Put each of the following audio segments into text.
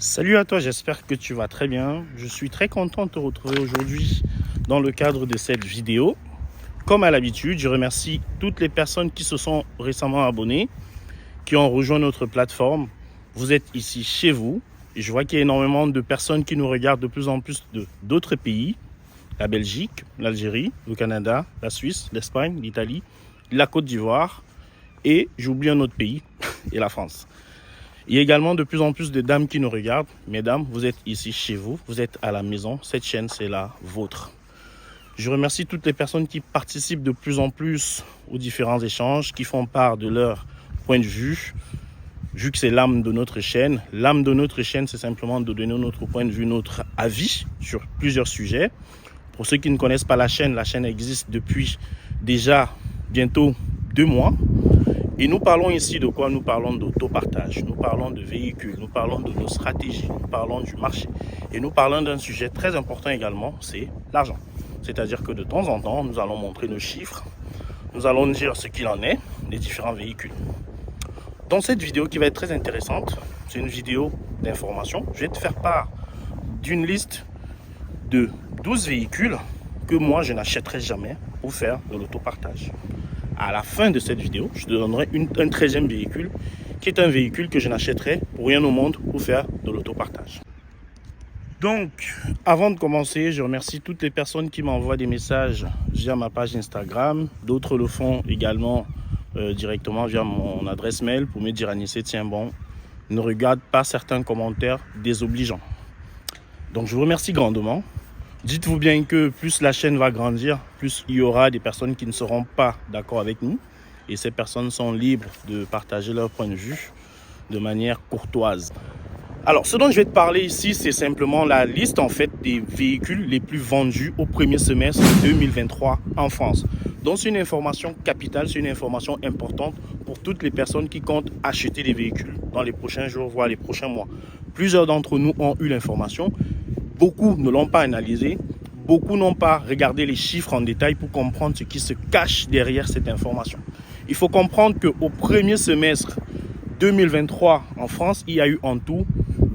Salut à toi, j'espère que tu vas très bien. Je suis très content de te retrouver aujourd'hui dans le cadre de cette vidéo. Comme à l'habitude, je remercie toutes les personnes qui se sont récemment abonnées, qui ont rejoint notre plateforme. Vous êtes ici chez vous. Et je vois qu'il y a énormément de personnes qui nous regardent de plus en plus d'autres pays. La Belgique, l'Algérie, le Canada, la Suisse, l'Espagne, l'Italie, la Côte d'Ivoire. Et j'oublie un autre pays, et la France. Il y a également de plus en plus de dames qui nous regardent. Mesdames, vous êtes ici chez vous, vous êtes à la maison. Cette chaîne, c'est la vôtre. Je remercie toutes les personnes qui participent de plus en plus aux différents échanges, qui font part de leur point de vue, vu que c'est l'âme de notre chaîne. L'âme de notre chaîne, c'est simplement de donner notre point de vue, notre avis sur plusieurs sujets. Pour ceux qui ne connaissent pas la chaîne existe depuis déjà bientôt 2 mois. Et nous parlons ici de quoi? Nous parlons d'autopartage, nous parlons de véhicules, nous parlons de nos stratégies, nous parlons du marché. Et nous parlons d'un sujet très important également, c'est l'argent. C'est-à-dire que de temps en temps, nous allons montrer nos chiffres, nous allons dire ce qu'il en est des différents véhicules. Dans cette vidéo qui va être très intéressante, c'est une vidéo d'information. Je vais te faire part d'une liste de 12 véhicules que moi je n'achèterai jamais pour faire de l'autopartage. À la fin de cette vidéo, je te donnerai un 13e véhicule qui est un véhicule que je n'achèterai pour rien au monde pour faire de l'autopartage. Donc, avant de commencer, je remercie toutes les personnes qui m'envoient des messages via ma page Instagram. D'autres le font également directement via mon adresse mail pour me dire: Anissé, tiens bon, ne regarde pas certains commentaires désobligeants. Donc, je vous remercie grandement. Dites-vous bien que plus la chaîne va grandir, plus il y aura des personnes qui ne seront pas d'accord avec nous. Et ces personnes sont libres de partager leur point de vue de manière courtoise. Alors, ce dont je vais te parler ici, c'est simplement la liste en fait des véhicules les plus vendus au premier semestre 2023 en France. Donc, c'est une information capitale, c'est une information importante pour toutes les personnes qui comptent acheter des véhicules dans les prochains jours, voire les prochains mois. Plusieurs d'entre nous ont eu l'information. Beaucoup ne l'ont pas analysé, beaucoup n'ont pas regardé les chiffres en détail pour comprendre ce qui se cache derrière cette information. Il faut comprendre qu'au premier semestre 2023 en France, il y a eu en tout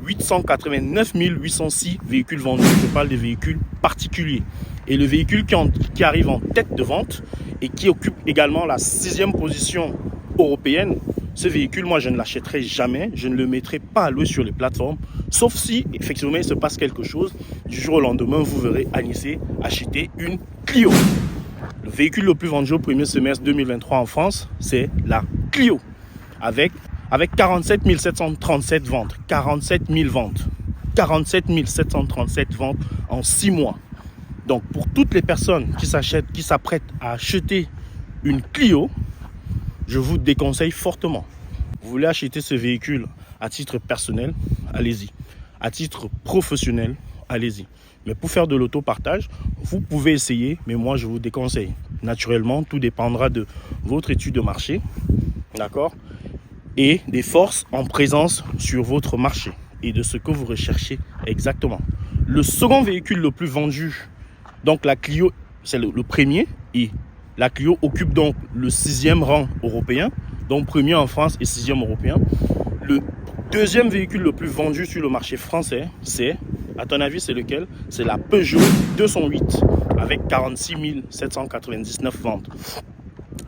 889 806 véhicules vendus. Je parle des véhicules particuliers. Et le véhicule qui arrive en tête de vente et qui occupe également la 6e position européenne, ce véhicule, moi, je ne l'achèterai jamais. Je ne le mettrai pas à louer sur les plateformes. Sauf si, effectivement, il se passe quelque chose. Du jour au lendemain, vous verrez Anissé acheter une Clio. Le véhicule le plus vendu au premier semestre 2023 en France, c'est la Clio. Avec 47 737 ventes. 47 000 ventes. 47 737 ventes en 6 mois. Donc, pour toutes les personnes qui s'apprêtent à acheter une Clio, je vous déconseille fortement. Vous voulez acheter ce véhicule à titre personnel, allez-y. À titre professionnel, allez-y. Mais pour faire de l'autopartage, vous pouvez essayer, mais moi je vous déconseille. Naturellement, tout dépendra de votre étude de marché, d'accord, et des forces en présence sur votre marché et de ce que vous recherchez exactement. Le second véhicule le plus vendu, donc la Clio, c'est le premier, et la Clio occupe donc le 6e rang européen, donc premier en France et 6e européen. Le deuxième véhicule le plus vendu sur le marché français, c'est, à ton avis, c'est lequel? C'est la Peugeot 208 avec 46 799 ventes.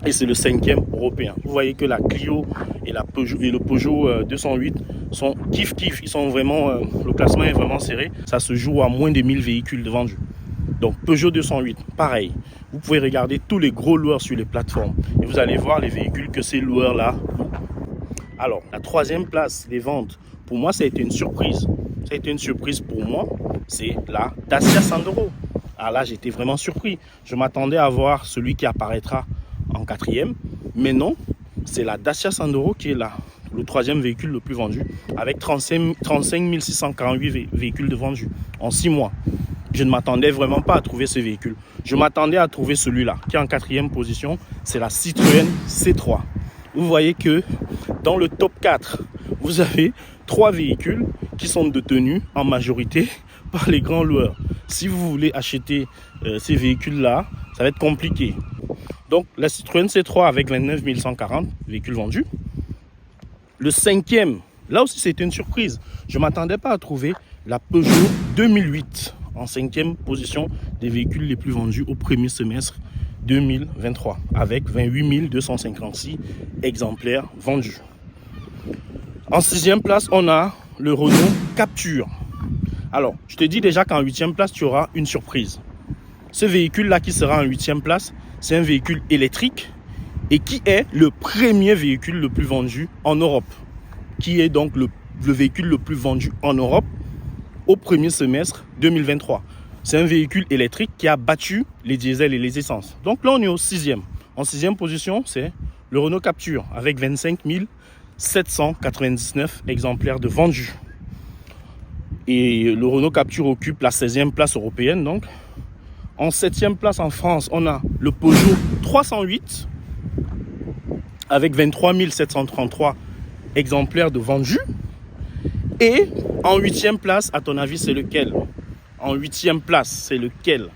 Et c'est le 5e européen. Vous voyez que la Clio et le Peugeot 208 sont kiff-kiff. Ils sont vraiment, le classement est vraiment serré. Ça se joue à moins de 1000 véhicules vendus. Donc Peugeot 208, pareil. Vous pouvez regarder tous les gros loueurs sur les plateformes et vous allez voir les véhicules que ces loueurs-là louent. Alors, la 3e place des ventes, pour moi, ça a été une surprise. Ça a été une surprise pour moi, c'est la Dacia Sandero. Alors là, j'étais vraiment surpris. Je m'attendais à voir celui qui apparaîtra en 4e, mais non, c'est la Dacia Sandero qui est là, le 3e véhicule le plus vendu, avec 35 648 véhicules de vendus en 6 mois. Je ne m'attendais vraiment pas à trouver ce véhicule. Je m'attendais à trouver celui-là, qui est en 4e position. C'est la Citroën C3. Vous voyez que dans le top 4, vous avez 3 véhicules qui sont détenus en majorité par les grands loueurs. Si vous voulez acheter ces véhicules-là, ça va être compliqué. Donc, la Citroën C3 avec 29 140 véhicules vendus. Le 5e Là aussi, c'était une surprise. Je ne m'attendais pas à trouver la Peugeot 2008 en 5e position des véhicules les plus vendus au premier semestre 2023 avec 28 256 exemplaires vendus. En 6e place, on a le Renault Captur. Alors, je te dis déjà qu'en 8e place, tu auras une surprise. Ce véhicule-là qui sera en 8e place, c'est un véhicule électrique et qui est le premier véhicule le plus vendu en Europe. Qui est donc le véhicule le plus vendu en Europe au premier semestre 2023. C'est un véhicule électrique qui a battu les diesels et les essences. Donc là, on est au 6e. En 6e position, c'est le Renault Captur avec 25 799 exemplaires de vendus. Et le Renault Captur occupe la 16e place européenne. Donc, en 7e place en France, on a le Peugeot 308 avec 23 733 exemplaires de vendus. Et en 8e place, à ton avis, c'est lequel? En 8e place, c'est lequel?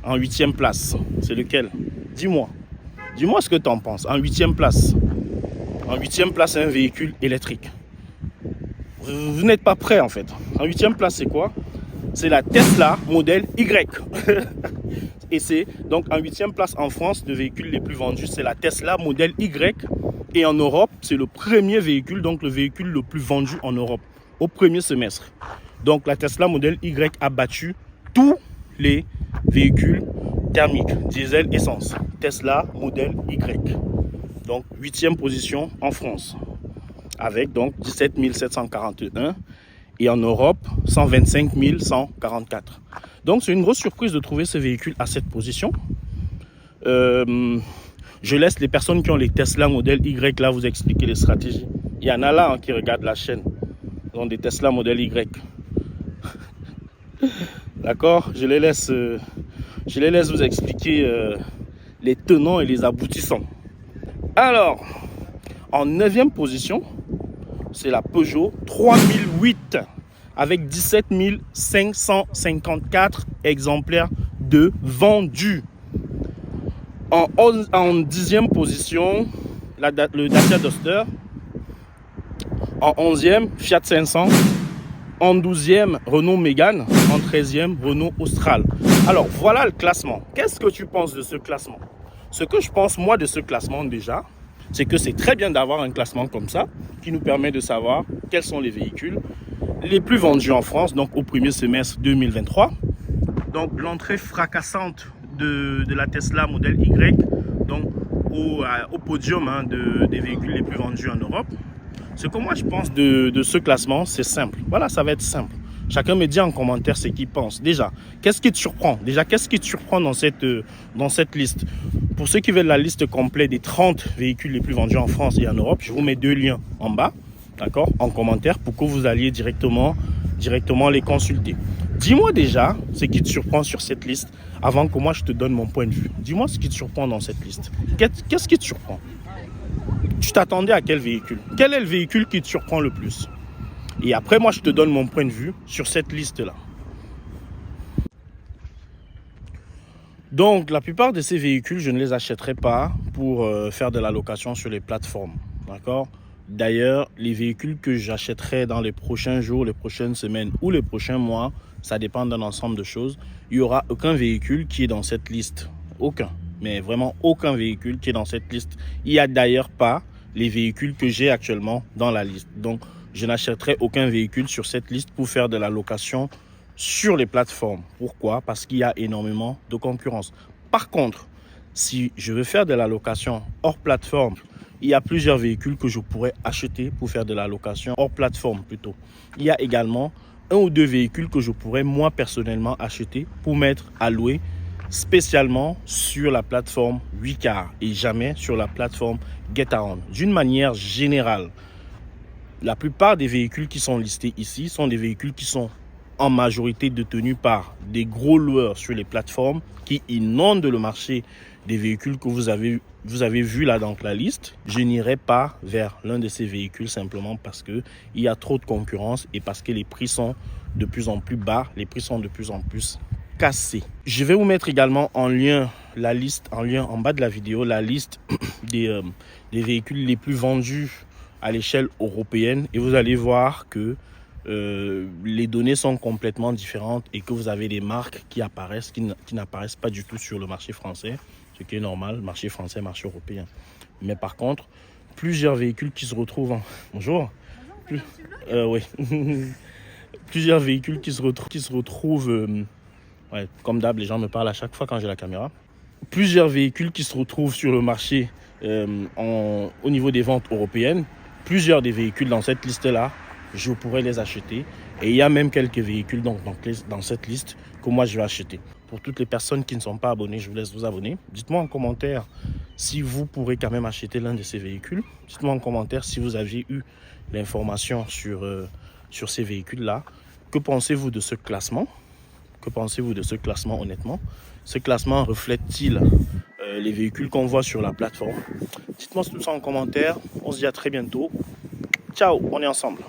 En 8e place, c'est lequel? Dis-moi. Dis-moi ce que tu en penses. En 8e place. En 8e place, c'est un véhicule électrique. Vous n'êtes pas prêts en fait. En 8e place, c'est quoi? C'est la Tesla modèle Y. Et c'est donc en 8e place en France, de véhicules les plus vendus, c'est la Tesla modèle Y. Et en Europe, c'est le premier véhicule, donc le véhicule le plus vendu en Europe au premier semestre. Donc la Tesla modèle Y a battu tous les véhicules thermiques, diesel, essence. Tesla modèle Y. Donc 8e position en France. Avec donc 17 741 et en Europe 125 144. Donc c'est une grosse surprise de trouver ce véhicule à cette position. Je laisse les personnes qui ont les Tesla modèle Y là vous expliquer les stratégies. Il y en a là qui regardent la chaîne. Ils ont des Tesla modèle Y. D'accord, je les laisse vous expliquer les tenants et les aboutissants. Alors, en 9e position, c'est la Peugeot 3008 avec 17 554 exemplaires de vendus. En 10e position, le Dacia Duster. En 11e, Fiat 500. En 12e, Renault Mégane. En 13e, Renault Austral. Alors, voilà le classement. Qu'est-ce que tu penses de ce classement? Ce que je pense, moi, de ce classement déjà, c'est que c'est très bien d'avoir un classement comme ça qui nous permet de savoir quels sont les véhicules les plus vendus en France, donc au premier semestre 2023. Donc l'entrée fracassante de la Tesla modèle Y, donc au podium des véhicules les plus vendus en Europe. Ce que moi je pense de ce classement, c'est simple. Voilà, ça va être simple. Chacun me dit en commentaire ce qu'il pense. Déjà, qu'est-ce qui te surprend? Qu'est-ce qui te surprend dans cette liste? Pour ceux qui veulent la liste complète des 30 véhicules les plus vendus en France et en Europe, je vous mets 2 liens en bas, d'accord, en commentaire pour que vous alliez directement les consulter. Dis-moi déjà ce qui te surprend sur cette liste avant que moi je te donne mon point de vue. Dis-moi ce qui te surprend dans cette liste. Qu'est-ce qui te surprend? Tu t'attendais à quel véhicule? Quel est le véhicule qui te surprend le plus? Et après, moi, je te donne mon point de vue sur cette liste-là. Donc, la plupart de ces véhicules, je ne les achèterai pas pour faire de la location sur les plateformes. D'accord? D'ailleurs, les véhicules que j'achèterai dans les prochains jours, les prochaines semaines ou les prochains mois, ça dépend d'un ensemble de choses. Il n'y aura aucun véhicule qui est dans cette liste. Aucun. Mais vraiment aucun véhicule qui est dans cette liste. Il n'y a d'ailleurs pas les véhicules que j'ai actuellement dans la liste. Donc, je n'achèterai aucun véhicule sur cette liste pour faire de la location sur les plateformes. Pourquoi? Parce qu'il y a énormément de concurrence. Par contre, si je veux faire de la location hors plateforme, il y a plusieurs véhicules que je pourrais acheter pour faire de la location hors plateforme plutôt. Il y a également 1 ou 2 véhicules que je pourrais moi personnellement acheter pour mettre à louer spécialement sur la plateforme Wecar et jamais sur la plateforme Getaround. D'une manière générale, la plupart des véhicules qui sont listés ici sont des véhicules qui sont en majorité détenus par des gros loueurs sur les plateformes qui inondent le marché des véhicules que vous avez vu là dans la liste. Je n'irai pas vers l'un de ces véhicules simplement parce qu'il y a trop de concurrence et parce que les prix sont de plus en plus bas, les prix sont de plus en plus cassés. Je vais vous mettre également en lien la liste, en lien en bas de la vidéo, la liste des véhicules les plus vendus à l'échelle européenne et vous allez voir que les données sont complètement différentes et que vous avez des marques qui apparaissent, qui n'apparaissent pas du tout sur le marché français, ce qui est normal, marché français, marché européen. Mais par contre, plusieurs véhicules qui se retrouvent en... Bonjour. Oui. Plusieurs véhicules qui se retrouvent ouais, comme d'hab, les gens me parlent à chaque fois quand j'ai la caméra. Plusieurs véhicules qui se retrouvent sur le marché au niveau des ventes européennes. Plusieurs des véhicules dans cette liste-là, je pourrais les acheter. Et il y a même quelques véhicules dans cette liste que moi je vais acheter. Pour toutes les personnes qui ne sont pas abonnées, je vous laisse vous abonner. Dites-moi en commentaire si vous pourrez quand même acheter l'un de ces véhicules. Dites-moi en commentaire si vous aviez eu l'information sur ces véhicules-là. Que pensez-vous de ce classement? Que pensez-vous de ce classement honnêtement? Ce classement reflète-t-il les véhicules qu'on voit sur la plateforme? Dites-moi tout ça en commentaire. On se dit à très bientôt. Ciao, on est ensemble.